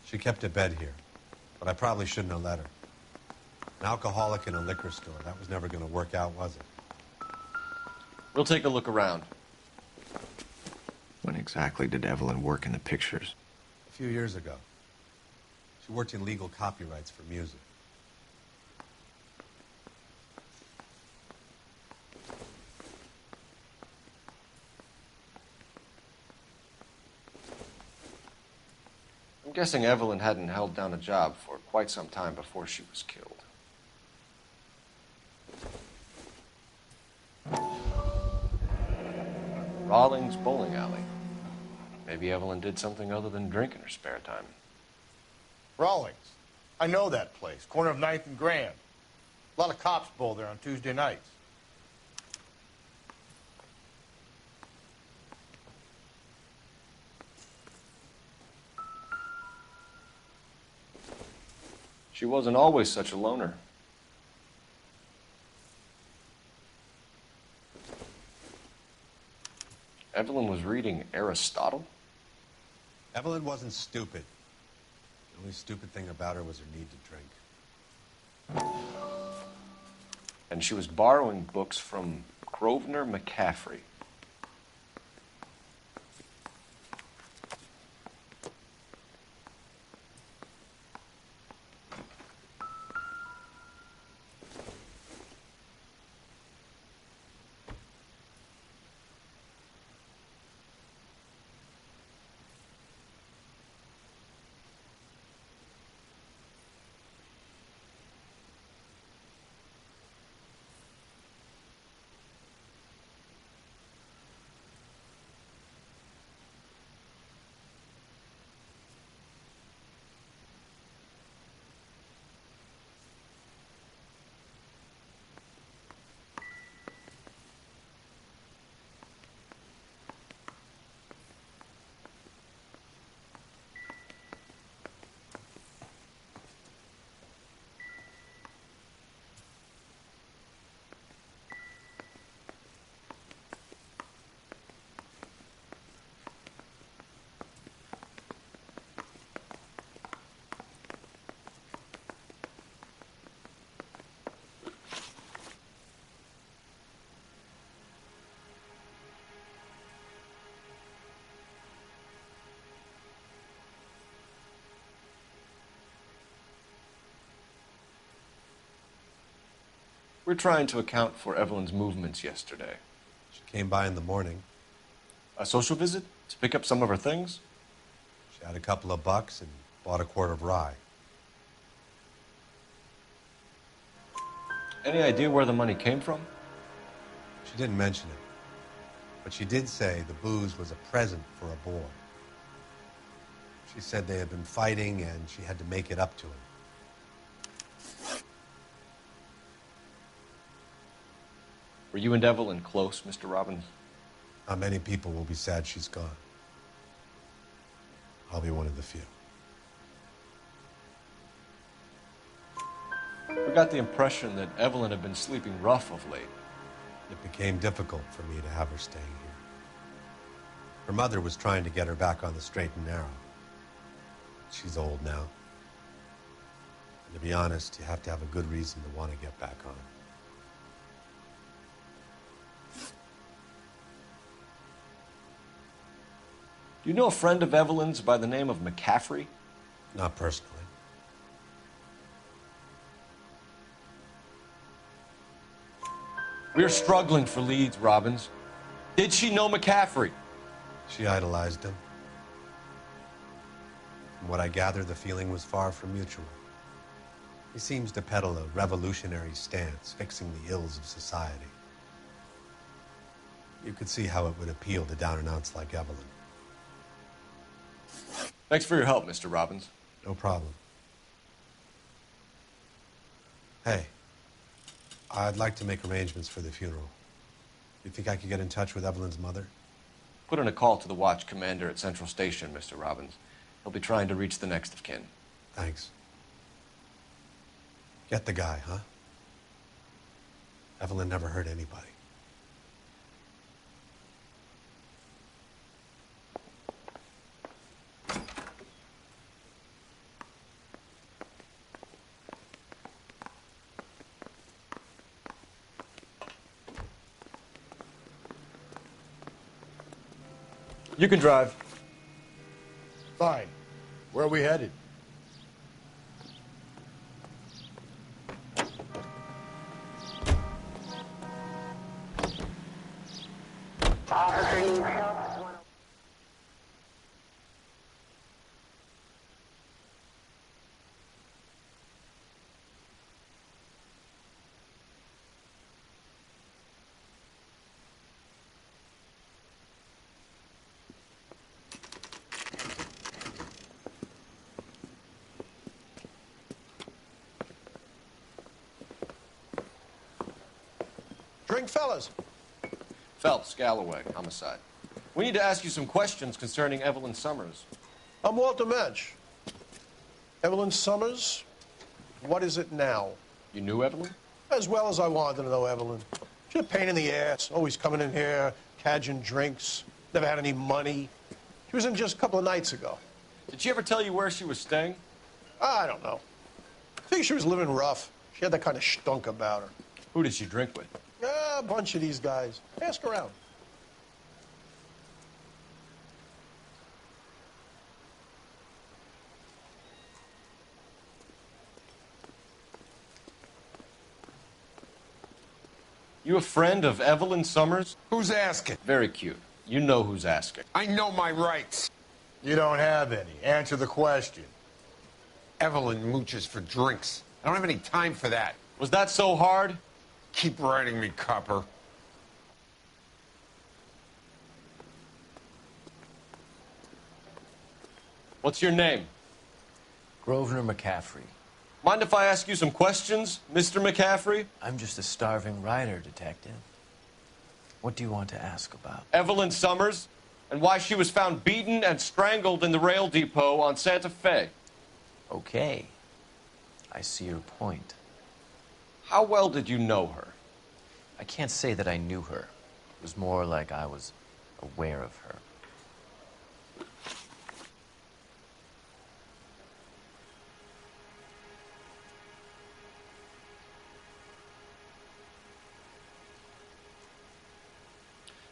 She kept a bed here, but I probably shouldn't have let her. An alcoholic in a liquor store, that was never going to work out, was it? We'll take a look around. When exactly did Evelyn work in the pictures? A few years ago. She worked in legal copyrights for music. I'm guessing Evelyn hadn't held down a job for quite some time before she was killed. Rawlings Bowling Alley. Maybe Evelyn did something other than drink in her spare time. Rawlings. I know that place. Corner of 9th and Grand. A lot of cops bowl there on Tuesday nights. She wasn't always such a loner. Evelyn was reading Aristotle? Evelyn wasn't stupid. The only stupid thing about her was her need to drink. And she was borrowing books from Grosvenor McCaffrey. We're trying to account for Evelyn's movements yesterday. She came by in the morning. A social visit? To pick up some of her things? She had a couple of bucks and bought a quart of rye. Any idea where the money came from? She didn't mention it. But she did say the booze was a present for a boy. She said they had been fighting and she had to make it up to him. Were you and Evelyn close, Mr. Robbins? Not many people will be sad she's gone. I'll be one of the few. We got the impression that Evelyn had been sleeping rough of late. It became difficult for me to have her staying here. Her mother was trying to get her back on the straight and narrow. She's old now. And to be honest, you have to have a good reason to want to get back on. Do you know a friend of Evelyn's by the name of McCaffrey? Not personally. We're struggling for leads, Robbins. Did she know McCaffrey? She idolized him. From what I gather, the feeling was far from mutual. He seems to peddle a revolutionary stance, fixing the ills of society. You could see how it would appeal to down-and-outs like Evelyn. Thanks for your help, Mr. Robbins. No problem. Hey, I'd like to make arrangements for the funeral. You think I could get in touch with Evelyn's mother? Put in a call to the watch commander at Central Station, Mr. Robbins. He'll be trying to reach the next of kin. Thanks. Get the guy, huh? Evelyn never hurt anybody. You can drive. Fine. Where are we headed? Drink, fellas. Phelps, Galloway, homicide. We need to ask you some questions concerning Evelyn Summers. I'm Walter Mensch. Evelyn Summers, what is it now? You knew Evelyn? As well as I wanted to know Evelyn. She's a pain in the ass, always coming in here, cadging drinks, never had any money. She was in just a couple of nights ago. Did she ever tell you where she was staying? I don't know. I think she was living rough. She had that kind of stunk about her. Who did she drink with? A bunch of these guys. Ask around. You a friend of Evelyn Summers? Who's asking? Very cute. You know who's asking. I know my rights. You don't have any. Answer the question. Evelyn mooches for drinks. I don't have any time for that. Was that so hard? Keep writing me, copper. What's your name? Grosvenor McCaffrey. Mind if I ask you some questions, Mr. McCaffrey? I'm just a starving writer, Detective. What do you want to ask about? Evelyn Summers, and why she was found beaten and strangled in the rail depot on Santa Fe. Okay. I see your point. How well did you know her? I can't say that I knew her. It was more like I was aware of her.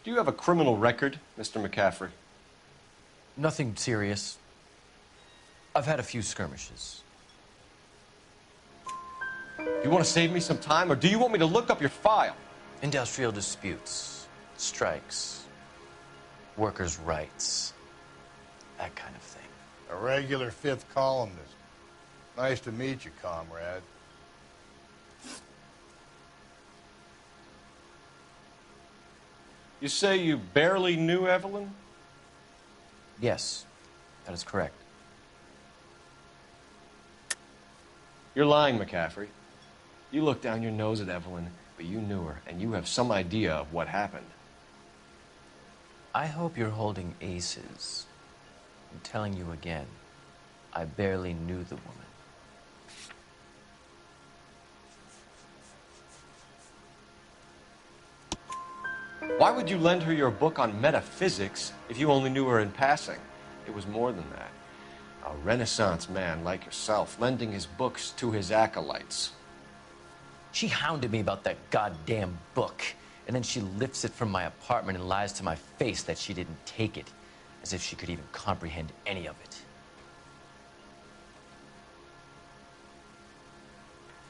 Do you have a criminal record, Mr. McCaffrey? Nothing serious. I've had a few skirmishes. You want to save me some time, or do you want me to look up your file? Industrial disputes, strikes, workers' rights, that kind of thing. A regular fifth columnist. Nice to meet you, comrade. You say you barely knew Evelyn? Yes, that is correct. You're lying, McCaffrey. You looked down your nose at Evelyn, but you knew her, and you have some idea of what happened. I hope you're holding aces. I'm telling you again, I barely knew the woman. Why would you lend her your book on metaphysics if you only knew her in passing? It was more than that. A Renaissance man like yourself, lending his books to his acolytes. She hounded me about that goddamn book, and then she lifts it from my apartment and lies to my face that she didn't take it, as if she could even comprehend any of it.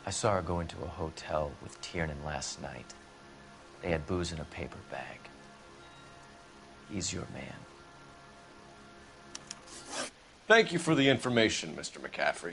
I saw her go into a hotel with Tiernan last night. They had booze in a paper bag. He's your man. Thank you for the information, Mr. McCaffrey.